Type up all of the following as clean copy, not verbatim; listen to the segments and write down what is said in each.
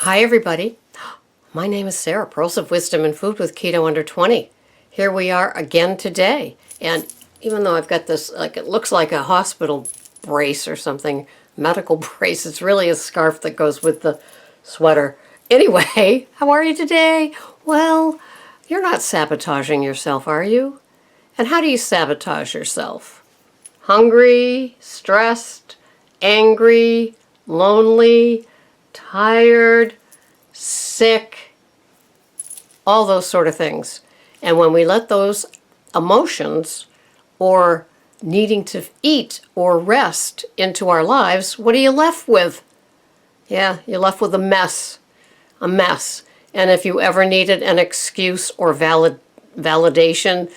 Hi, everybody. My name is Sarah, Pearls of Wisdom and Food with Keto Under 20. Here we are again today. And even though I've got this, it looks like a hospital brace or something, medical brace, it's really a scarf that goes with the sweater. Anyway, how are you today? Well, you're not sabotaging yourself, are you? And how do you sabotage yourself? Hungry, stressed, angry, lonely, tired, sick, all those sort of things. And when we let those emotions or needing to eat or rest into our lives, what are you left with? Yeah, you're left with a mess. A mess. And if you ever needed an excuse or validation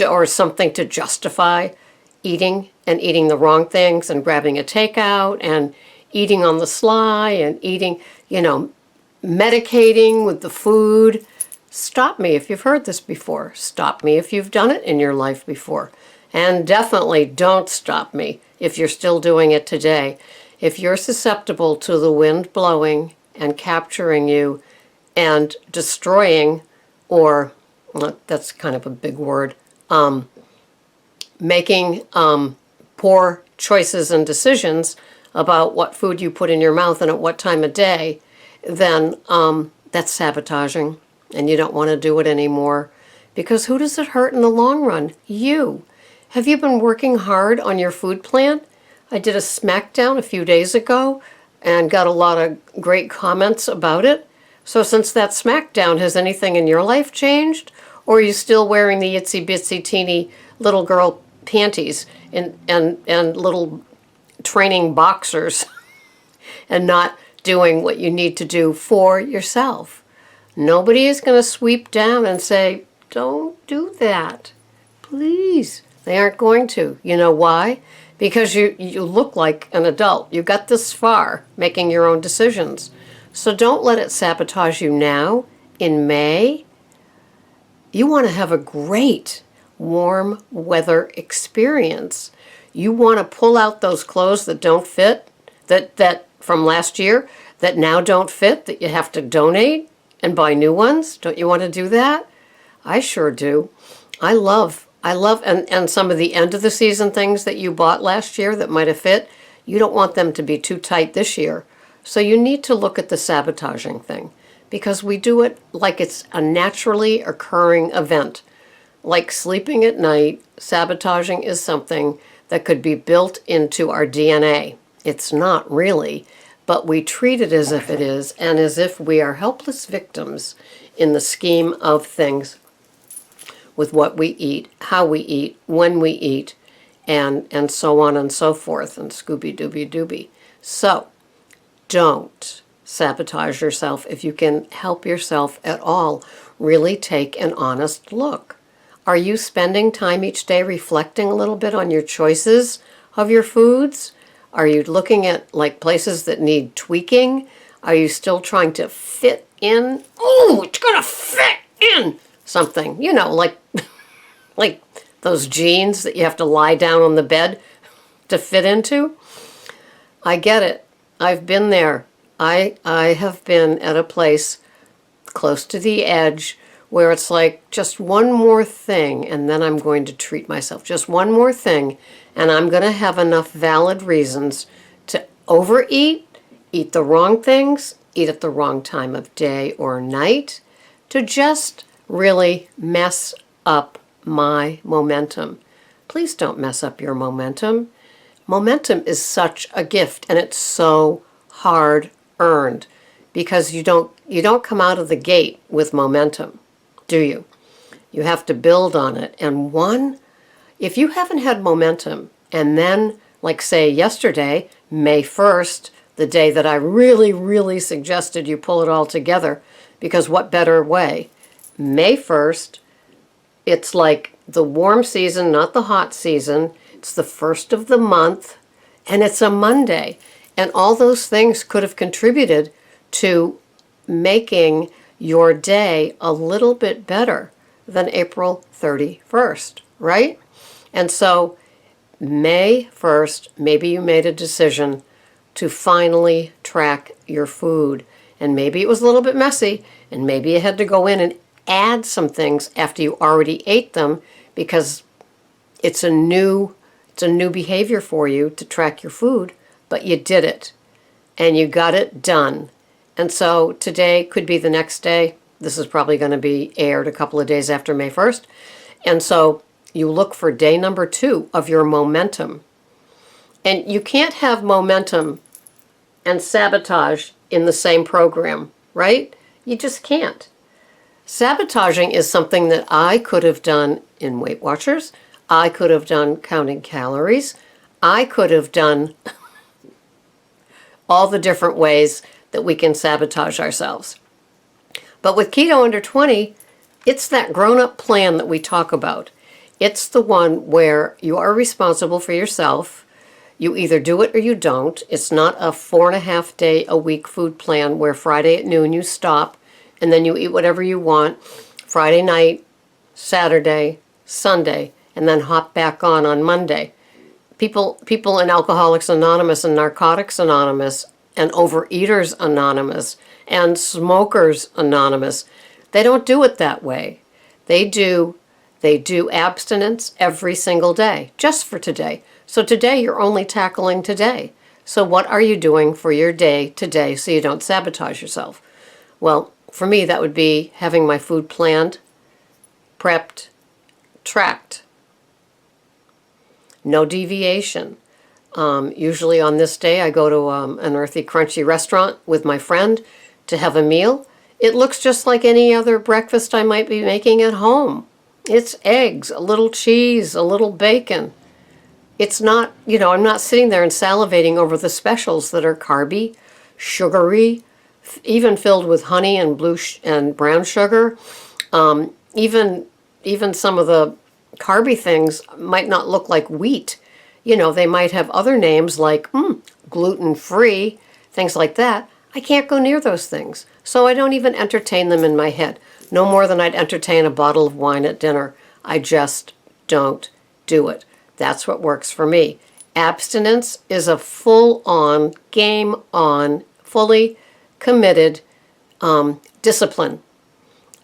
or something to justify eating and eating the wrong things and grabbing a takeout and eating on the sly and eating, medicating with the food. Stop me if you've heard this before. Stop me if you've done it in your life before. And definitely don't stop me if you're still doing it today. If you're susceptible to the wind blowing and capturing you and destroying, or that's kind of a big word, making poor choices and decisions about what food you put in your mouth and at what time of day, then that's sabotaging, and you don't want to do it anymore. Because who does it hurt in the long run? You. Have you been working hard on your food plan? I did a smackdown a few days ago and got a lot of great comments about it. So since that smackdown, has anything in your life changed? Or are you still wearing the itsy bitsy teeny little girl panties and little training boxers and not doing what you need to do for yourself? Nobody is going to sweep down and say, don't do that. Please. They aren't going to. You know why? Because you look like an adult. You got this far making your own decisions. So don't let it sabotage you now in May. You want to have a great warm weather experience. You want to pull out those clothes that don't fit, that from last year, that now don't fit, that you have to donate and buy new ones. Don't you want to do that? I sure do. I love, and some of the end of the season things that you bought last year that might have fit, you don't want them to be too tight this year. So you need to look at the sabotaging thing, because we do it like it's a naturally occurring event. Like sleeping at night, sabotaging is something that could be built into our DNA. It's not really, but we treat it as if it is, and as if we are helpless victims in the scheme of things with what we eat, how we eat, when we eat, and so on and so forth, and Scooby-Dooby-Dooby. So, don't sabotage yourself. If you can help yourself at all, really take an honest look. Are you spending time each day reflecting a little bit on your choices of your foods? Are you looking at places that need tweaking? Are you still trying to fit in? Oh, it's gonna fit in something. Like those jeans that you have to lie down on the bed to fit into. I get it. I've been there. I have been at a place close to the edge where it's like just one more thing and then I'm going to treat myself. Just one more thing and I'm going to have enough valid reasons to overeat, eat the wrong things, eat at the wrong time of day or night, to just really mess up my momentum. Please don't mess up your momentum. Momentum is such a gift, and it's so hard earned, because you don't come out of the gate with momentum, do you? You have to build on it. And if you haven't had momentum, and then, like say yesterday, May 1st, the day that I really, really suggested you pull it all together, because what better way? May 1st, it's like the warm season, not the hot season. It's the first of the month, and it's a Monday. And all those things could have contributed to making your day a little bit better than April 31st, right? And so May 1st, maybe you made a decision to finally track your food and maybe it was a little bit messy, and maybe you had to go in and add some things after you already ate them, because it's a new behavior for you to track your food, but you did it and you got it done. And so today could be the next day. This is probably going to be aired a couple of days after May 1st. And so you look for day number 2 of your momentum. And you can't have momentum and sabotage in the same program, right? You just can't. Sabotaging is something that I could have done in Weight Watchers. I could have done counting calories. I could have done all the different ways that we can sabotage ourselves. But with Keto Under 20, it's that grown-up plan that we talk about. It's the one where you are responsible for yourself. You either do it or you don't. It's not a 4.5 day a week food plan where Friday at noon you stop and then you eat whatever you want Friday night, Saturday, Sunday, and then hop back on Monday. People in Alcoholics Anonymous and Narcotics Anonymous and Overeaters Anonymous and Smokers Anonymous, they don't do it that way. They do abstinence every single day, just for today. So today you're only tackling today. So what are you doing for your day today so you don't sabotage yourself? Well, for me, that would be having my food planned, prepped, tracked. No deviation. Usually on this day, I go to an earthy, crunchy restaurant with my friend to have a meal. It looks just like any other breakfast I might be making at home. It's eggs, a little cheese, a little bacon. It's not, I'm not sitting there and salivating over the specials that are carby, sugary, even filled with honey and and brown sugar. Even some of the carby things might not look like wheat. They might have other names like gluten-free, things like that. I can't go near those things, so I don't even entertain them in my head. No more than I'd entertain a bottle of wine at dinner. I just don't do it. That's what works for me. Abstinence is a full-on, game-on, fully committed discipline.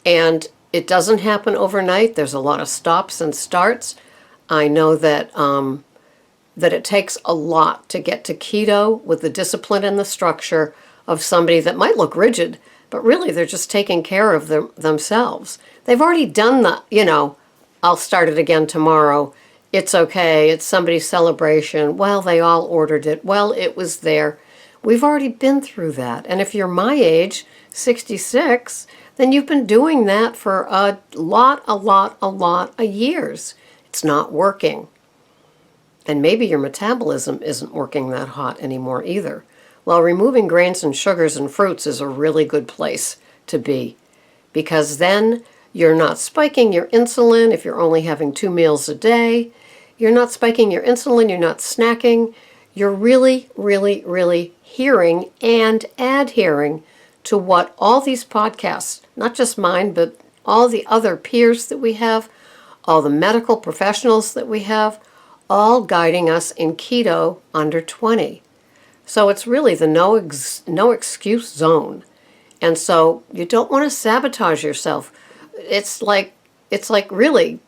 And it doesn't happen overnight. There's a lot of stops and starts. I know that it takes a lot to get to keto with the discipline and the structure of somebody that might look rigid, but really they're just taking care of themselves. They've already done the, I'll start it again tomorrow. It's okay. It's somebody's celebration. Well, they all ordered it. Well, it was there. We've already been through that. And if you're my age, 66, then you've been doing that for a lot of years. It's not working. And maybe your metabolism isn't working that hot anymore either. Well, removing grains and sugars and fruits is a really good place to be, because then you're not spiking your insulin if you're only having 2 meals a day. You're not spiking your insulin. You're not snacking. You're really, really, really hearing and adhering to what all these podcasts, not just mine, but all the other peers that we have, all the medical professionals that we have, all guiding us in Keto Under 20. So it's really the no excuse zone. And so you don't want to sabotage yourself. It's like really,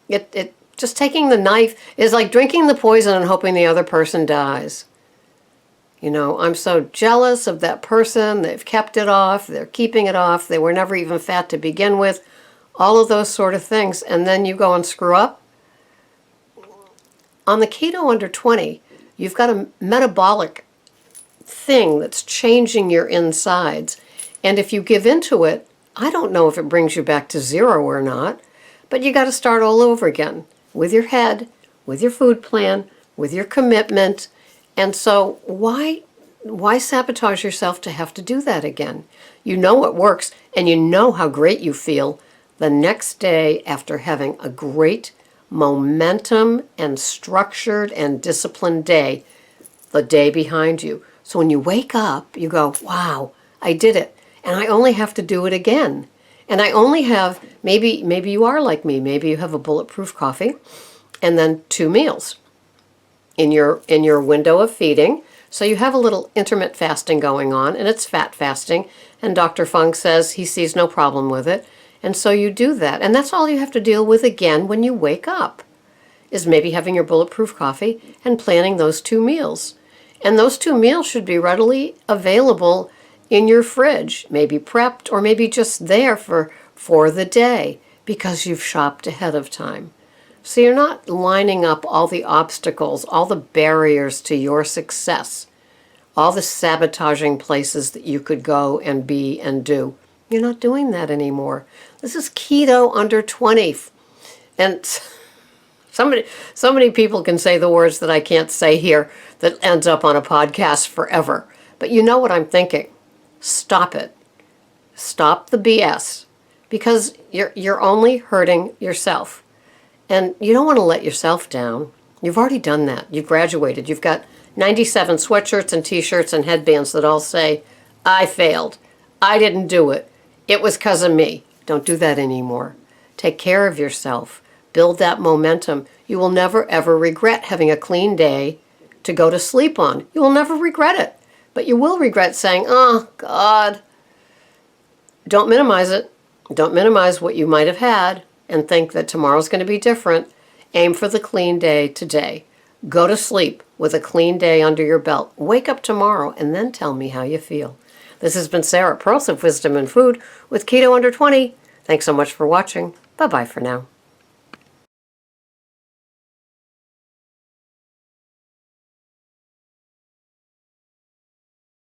it just taking the knife is like drinking the poison and hoping the other person dies. I'm so jealous of that person. They've kept it off. They're keeping it off. They were never even fat to begin with. All of those sort of things. And then you go and screw up. On the Keto Under 20, you've got a metabolic thing that's changing your insides. And if you give into it, I don't know if it brings you back to zero or not, but you got to start all over again with your head, with your food plan, with your commitment. And so why sabotage yourself to have to do that again? You know it works, and you know how great you feel the next day after having a great momentum and structured and disciplined day, the day behind you. So when you wake up, you go, wow, I did it. And I only have to do it again. And I only have, maybe you are like me, maybe you have a bulletproof coffee and then 2 meals in your window of feeding. So you have a little intermittent fasting going on, and it's fat fasting, and Dr. Fung says he sees no problem with it. And so you do that. And that's all you have to deal with again when you wake up, is maybe having your bulletproof coffee and planning those 2 meals. And those 2 meals should be readily available in your fridge, maybe prepped or maybe just there for the day because you've shopped ahead of time. So you're not lining up all the obstacles, all the barriers to your success, all the sabotaging places that you could go and be and do. You're not doing that anymore. This is Keto under 20. And so many people can say the words that I can't say here that ends up on a podcast forever. But you know what I'm thinking. Stop it. Stop the BS. Because you're only hurting yourself. And you don't want to let yourself down. You've already done that. You've graduated. You've got 97 sweatshirts and t-shirts and headbands that all say, I failed. I didn't do it. It was because of me. Don't do that anymore. Take care of yourself. Build that momentum. You will never, ever regret having a clean day to go to sleep on. You will never regret it. But you will regret saying, oh, God. Don't minimize it. Don't minimize what you might have had and think that tomorrow's going to be different. Aim for the clean day today. Go to sleep with a clean day under your belt. Wake up tomorrow and then tell me how you feel. This has been Sarah, Pearls of Wisdom and Food with Keto Under 20. Thanks so much for watching. Bye-bye for now.